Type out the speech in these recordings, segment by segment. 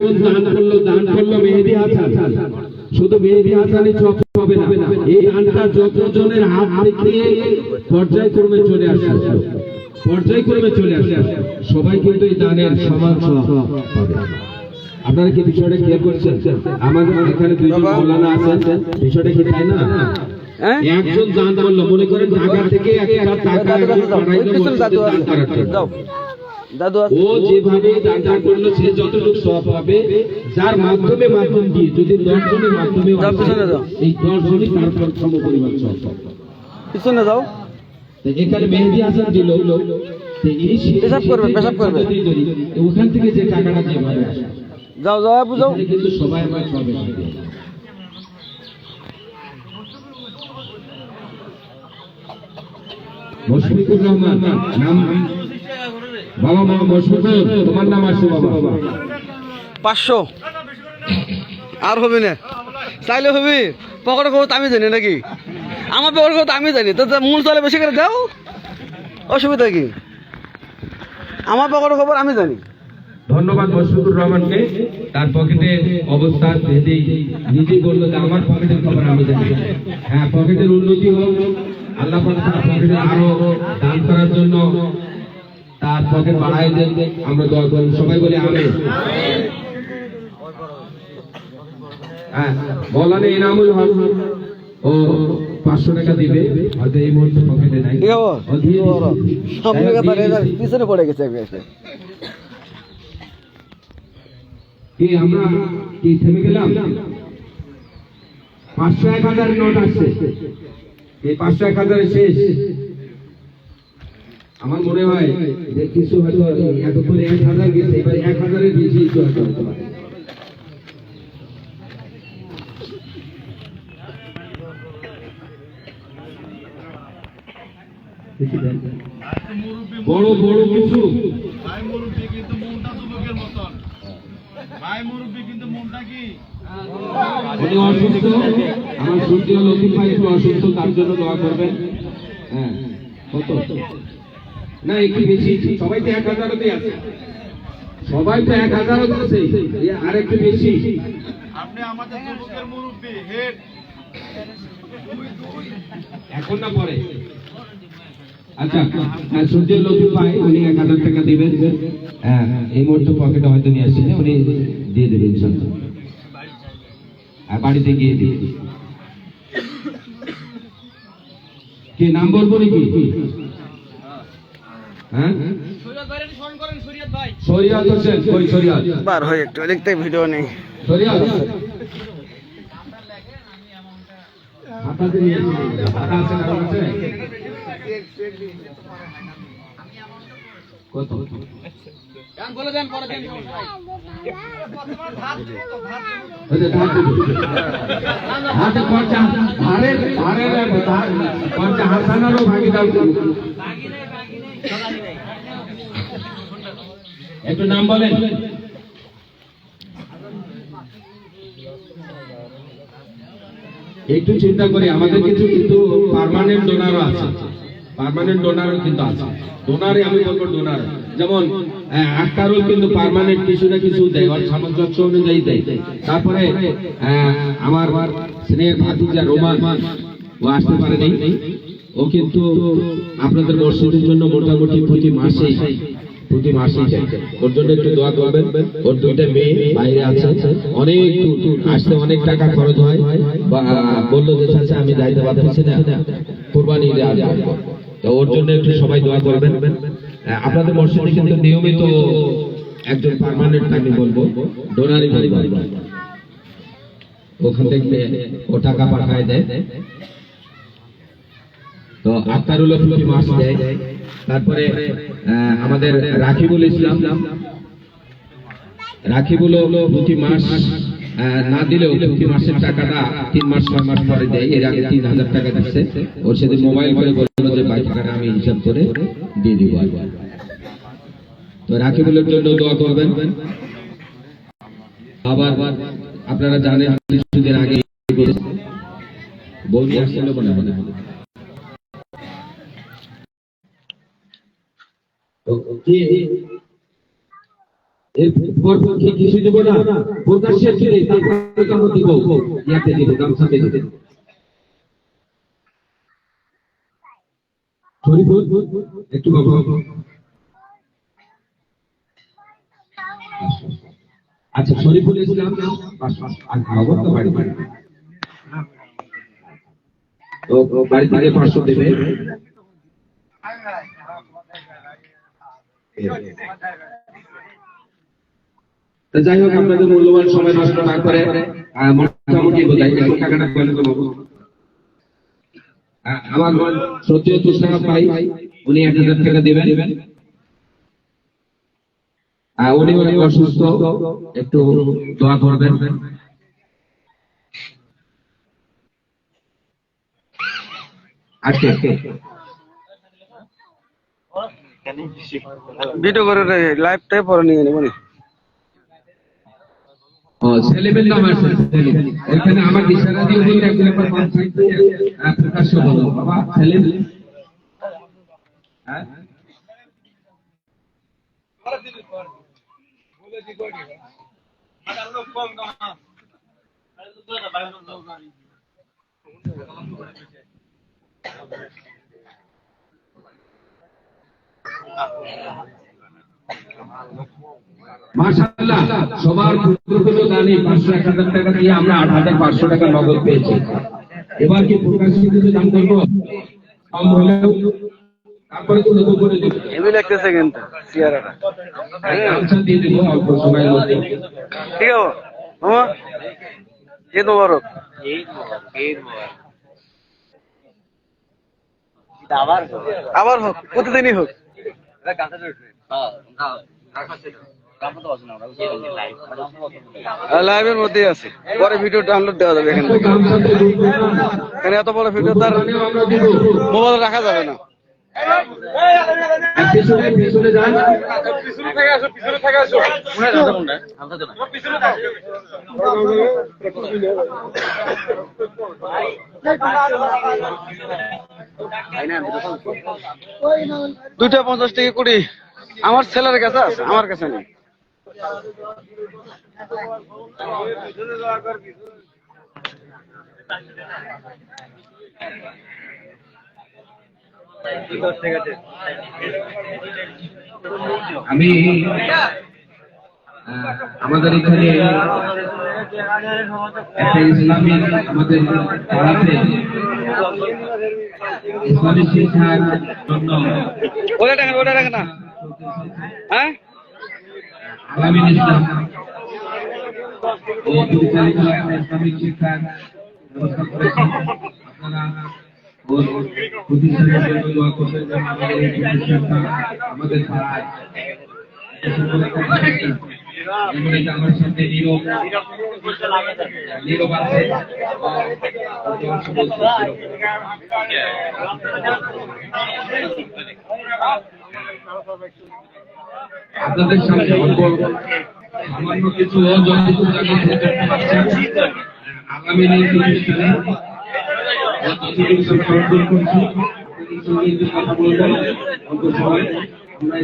দান করলো মেহেদী হাসান, শুধু মেহেদী হাসানই সব হবে না, এই দানটা যতজনের হাত দেখিয়ে পর্যায়ক্রমে চলে আসে, পর্যায়ক্রমে চলে আসে, সবাই কিন্তু এই দানের সমান সহ পাবে। আপনারা কি বিষয়টা ক্লিয়ার করছেন? আমাদের এখানে দুইজন মৌলানা আছেন, বিষয়টা কি তাই না? একজন দান করলো, মনে করেন ঢাকা থেকে একটা টাকা ও যেভাবে দানটা করলো সে যতটুকু সব পাবে, যার মাধ্যমে মাধ্যম দিয়ে যদি 10 জনের মাধ্যমে এই 10 জনই তারপর সম পরিমাণ সব পিছনে যাও। এখানে মেহেদী হাসান দিল, পেশাব করবে ওখান থেকে যে টাকাটা যেভাবে আসে, যাও যাও বুঝাও, কিন্তু সবাই আমার সবে মুশফিকুর রহমান নাম, বাবা মা মুশফিকুর, তোমার নাম আসছে বাবা 500 আর হবে না, চাইলে হবে। পকেটে খবর আমি জানি নাকি, আমার পকেটে খবর আমি জানি, তো মূল চলে বেশি করে দাও, অসুবিধা কি? আমার পকেটে খবর আমি জানি। ধন্যবাদ মুশফিকুর রহমানকে, তার পকেটের অবস্থা নিজেই বললো যে আমার পকেটের খবর আমি জানি। হ্যাঁ, পকেটের উন্নতি হোক, আল্লাহ পাক তার পকেটে আরো দান করার জন্য তার পকেট বাড়ায় দেন, আমরা দোয়া করি, সবাই বলে আমিন। হ্যাঁ, মৌলানা ইনামুল হক ও 500 টাকা দিবে, হয়তো এই মুহূর্তে পকেটে নাই, পিছনে পড়ে গেছে। কি আমরা কি থেমে গেলাম? 500 1000 নোট আসছে, এই 500 1000 শেষ। আমার মনে হয় যে কিছু হয়তো এতক্ষণে 1000 গেছে, এবার 1000 এর বেশি কিছু হতে পারে। বড় বড় কিছু ভাই মুরব্বি, কিন্তু মনটা যুবকের মতন। ভাই মুরব্বি কিন্তু মনটা কি উনি অসুস্থ, আমার সূর্য লতিফ ভাই একটু অসুস্থ, তার জন্য দোয়া করবেন। হ্যাঁ, কত না একটু বেশি, সবাই তো 1000-তে আছে, সবাই তো 1000 আছে, আর একটু বেশি। আপনি আমাদের যুবকের মুরব্বি, হেড এখন না পরে। আচ্ছা, সূর্যের লতিফ ভাই উনি 1000 টাকা দিবেন। হ্যাঁ, এই মুহূর্তে পকেটে হয়তো নিয়ে আসছেন, উনি দিয়ে দেবেন ইনশাআল্লাহ, আর বাড়িতে গিয়ে দিয়ে কি নাম বলবো নাকি? হ্যাঁ, শরিয়াত হোসেন, কই শরিয়াত? বার হয়ে একটু দেখতে ভিডিও নেই। শরিয়াত হাতাতে নিয়ে হাতা আছে না আছে? কত গান বলে দেন, পরে দেন। ওই ধার দিন, হাতে খরচা, আরে আরে খরচা হাসানারও ভাগিদার, একটু নাম বলেন। একটু চিন্তা করি, আমাদের কিছু কিন্তু পার্মানেন্ট ডোনারও আছে, পার্মানেন্ট ডোনারও কিন্তু আছে। ডোনারে আমি বলবো ডোনার, যেমন আক্তারুল কিন্তু পার্মানেন্ট কিছু না কিছু দেয়, ওর সামঞ্জস্য অনুযায়ী দেয়। তারপরে আমার স্নেহের ভাতিজা রোমান, ও আসতে পারে নাই, ও কিন্তু আপনাদের মসজিদের জন্য মোটামুটি প্রতি মাসে যায়, ওর জন্য একটু দোয়া করবেন। ওর 2টা মেয়ে বাইরে আছে, অনেক আসতে অনেক টাকা খরচ হয়, বললো যে চাচা আমি যাইতে পারতেছি না, কুরবানি ঈদে আসবো, তো ওর জন্য একটু সবাই দোয়া করবেন। আপনাদের মসজিদে কিন্তু নিয়মিত একজন পার্মানেন্ট আমি বলবো ডোনারি বলবো, ওখান থেকে ও টাকা পাঠায় দেয়। তো আক্তারুল প্রতি মাস দেয়। তারপরে আমাদের রাকিবুল ইসলাম, রাকিবুল প্রতি মাস না দিলেও প্রতি মাসের টাকাটা 3 মাস 6 মাস পরে দেয়। এর আগে 3000 টাকা দিচ্ছে, ওর সাথে মোবাইল করে বললো যে বাকি টাকাটা আমি হিসাব করে দিয়ে দিব। তো রাকিবুলের জন্য দোয়া করবেন। আবার আপনারা জানেন কিছুদিন আগে বৌদি আসছিল মনে হয়, এরপর কি কিছু দেবো না, প্রকাশ্যে ছেড়ে তারপরে কামড় দিব, ইয়াতে দিব, গামছাতে দিব। শরীফুল একটু বাবু, আচ্ছা শরীফুল ইসলাম নগদ তো বাড়ি বাড়ি তো বাড়ি থেকে 500 দেবে। তো যাই হোক, আপনাদের মূল্যবান সময় নষ্ট না করে মোটামুটি বোঝাই টাকাটা পেলে তো বাবু। আমার সত্যিও তুষার ভাই, উনি 1000 টাকা দেবেন। উনি অনেক অসুস্থ, একটু দোয়া করবেন। আজকে ভিডিও করে লাইভটাই পরে নিয়ে নেব। সেলিমের নাম আছে, এখানে আমার ইশারা দিয়ে বলতে একজন একবার প্রকাশ্য বলো বাবা সেলিম। হ্যাঁ মাশাআল্লাহ, সবার ক্ষুদ্র দানে 500-1000 টাকা দিয়ে আমরা 8500 টাকা নগদ পেয়েছি। এবার কি প্রকাশ্যে কিছু দান করবো? কম হলেও তারপরে তো দেবো করে দেবো। এমনি লাগতেছে কিন্তু সিয়ারাটা গামছা দিয়ে দেবো অল্প সময়ের মধ্যে। ঠিক আছে মামা, ঈদ মোবারক। আবার হোক, প্রতিদিনই হোক। লাইভের মধ্যে আছে, পরে ভিডিও ডাউনলোড দেওয়া যাবে। এখানে এত বড় ভিডিও তার মোবাইল রাখা যাবে না। দুইটা 50 টাকা কুড়ি আমার ছেলের কাছে আছে, আমার কাছে নেই। আমি আমাদের এখানে একটা ইসলামী আমাদের পাড়াতে ইসলামী শিক্ষার জন্য ওটা দেখেন না, হ্যাঁ আলামিন ইসলাম ও পরিচালিত একটা ইসলামিক শিক্ষার ব্যবস্থা করেছেন। আপনারা প্রতিষ্ঠানের জন্য দোয়া করবেন যেন আমাদের এই প্রতিষ্ঠানটা আমাদের পাড়ায় আমার সাথে নীরব আছে। আপনাদের সামনে অল্প সামান্য কিছু যতটুকু জানি করতে পারছেন আগামী প্রতিষ্ঠানে যতটুকু সমর্থন করছি কথা বলবেন অল্প সময় আমরা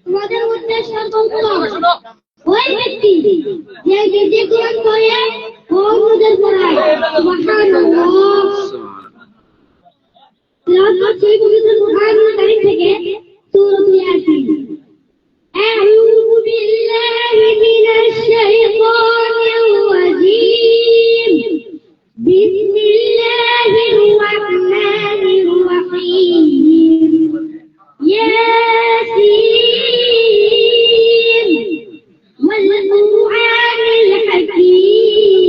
তোমাদের মধ্যে সর্বোত্তম ওই ব্যক্তি যে কোরআন পড়ে ও নজর পড়ায়। সুবহানাল্লাহ। তেলাওয়াত সেই পবিত্র কোরআনের তারিখ থেকে সূরাতুল ইয়াসিন। আউযু বিল্লাহি মিনাশ শাইতানির রাজীম। বিসমিল্লাহির রাহমানির রাহিম। ياسين والقرآن الحكيم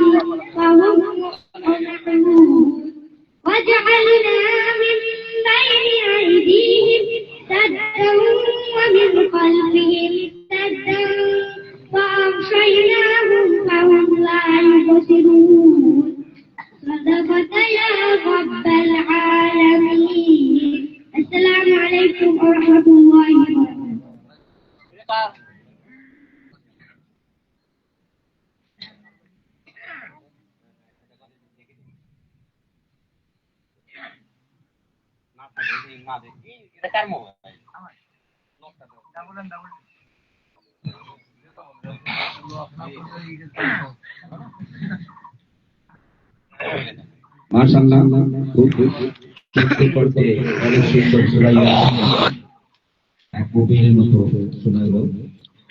الأبصار فهم يطمعون وجعلنا من بين أيديهم سدا ومن خلفهم سدا فأغشيناهم فهم لا يبصرون صدقت يا رب العالمين. السلام عليكم ورحمة الله وبركاته. মাশাআল্লাহ, খুব সুন্দর করতে অনেক সুন্দর সুরাইয়া এক কবির মতো শোনাইল,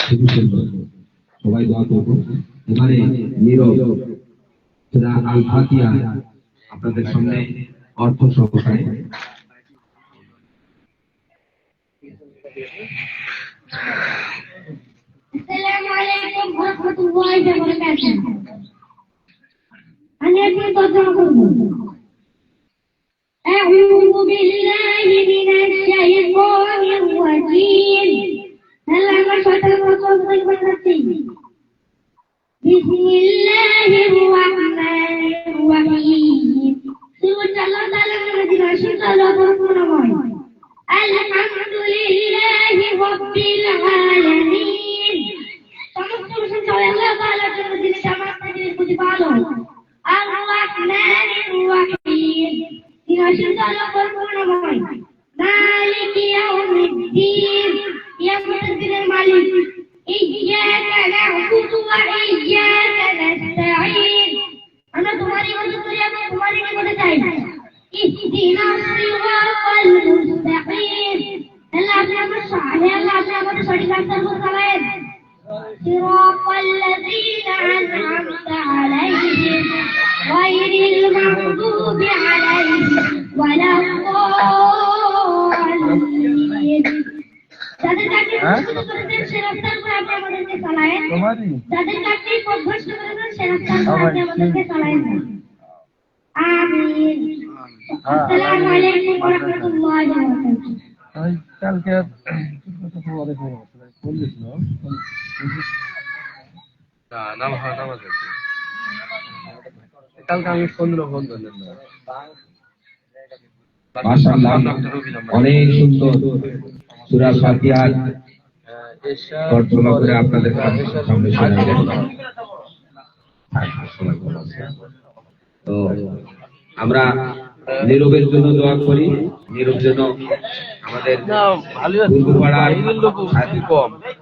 খুবই সুন্দর। সবাই দোয়া করবো। এবারে নীরব সূরা আল ফাতিহা আপনাদের সামনে অর্থ সহকারে। السلام عليكم ورحمة الله وبركاته. أنا أبي تدعون أعوذ بالله من الشيطان الرجيم. هلا مشهد الرسول بسم الله الرحمن الرحيم. سورة الله تعالى من الشيطان الرجيم. الحمد لله رب العالمين. সমস্ত প্রশংসা আল্লাহ তাআলার জন্য, যিনি সমস্ত জিনিস প্রতিপালক। আর-রাহমানির রহিম, তিনি অসীম করুণাময়। মালিক ইয়াউমিদ্দিন, কিয়ামতের দিনের মালিক। ইয়্যাকা না'বুদু ওয়া ইয়্যাকা নাস্তাঈন, আমরা তোমারই ইবাদত করি এবং তোমারই নিকটে চাই। ইহদিনাস সিরাতাল মুস্তাকিম, আল্লাহ আপনি আমাদের সঠিক রাস্তার উপর চালায়েন। صراط الذين أنعمت عليهم غير المغضوب عليهم ولا الضالين. যাদের কাছে পছন্দ করেছেন সে রাস্তার উপর আপনি আমাদেরকে চালায়েন, যাদের কাছে পথভ্রষ্ট করেছেন সে রাস্তার উপর আপনি আমাদেরকে চালায়েন। আমিন। আসসালামু আলাইকুম ওয়া রাহমাতুল্লাহি ওয়া বারাকাতুহু। কালকে কালকে আমি ফোন ধরলেন না। মাশাআল্লাহ, অনেক সুন্দর সূরা ফাতিহা তর্জমা করে আপনাদের সামনে শোনালেন। তো আমরা নীরবের জন্য দোয়া করি, নীরব যেন আমাদের পূর্বপাড়ার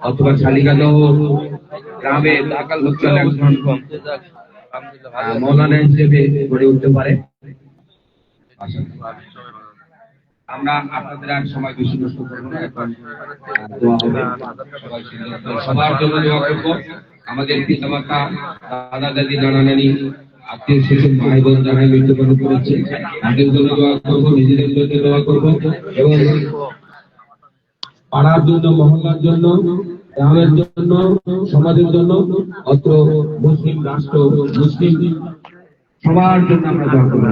অথবা শালিকাদহ গ্রামের লোকজন একজন মৌলানা হিসেবে গড়ে উঠতে পারে। আমরা আপনাদের আর সময় বেশি নষ্ট করবো না, এখন দোয়া হবে। সবার জন্য দোয়া করবো। আমাদের পিতামাতা, দাদা দাদি, নানা নানি, আত্মীয় স্বজন, ভাই বোন যারা মৃত্যুবরণ করেছে তাদের জন্য দোয়া করবো, নিজেদের জন্য দোয়া করবো এবং পাড়ার জন্য, মহল্লার জন্য, গ্রামের জন্য, সমাজের জন্য, অত্র মুসলিম রাষ্ট্র, মুসলিম সবার জন্য আমরা দোয়া করবো।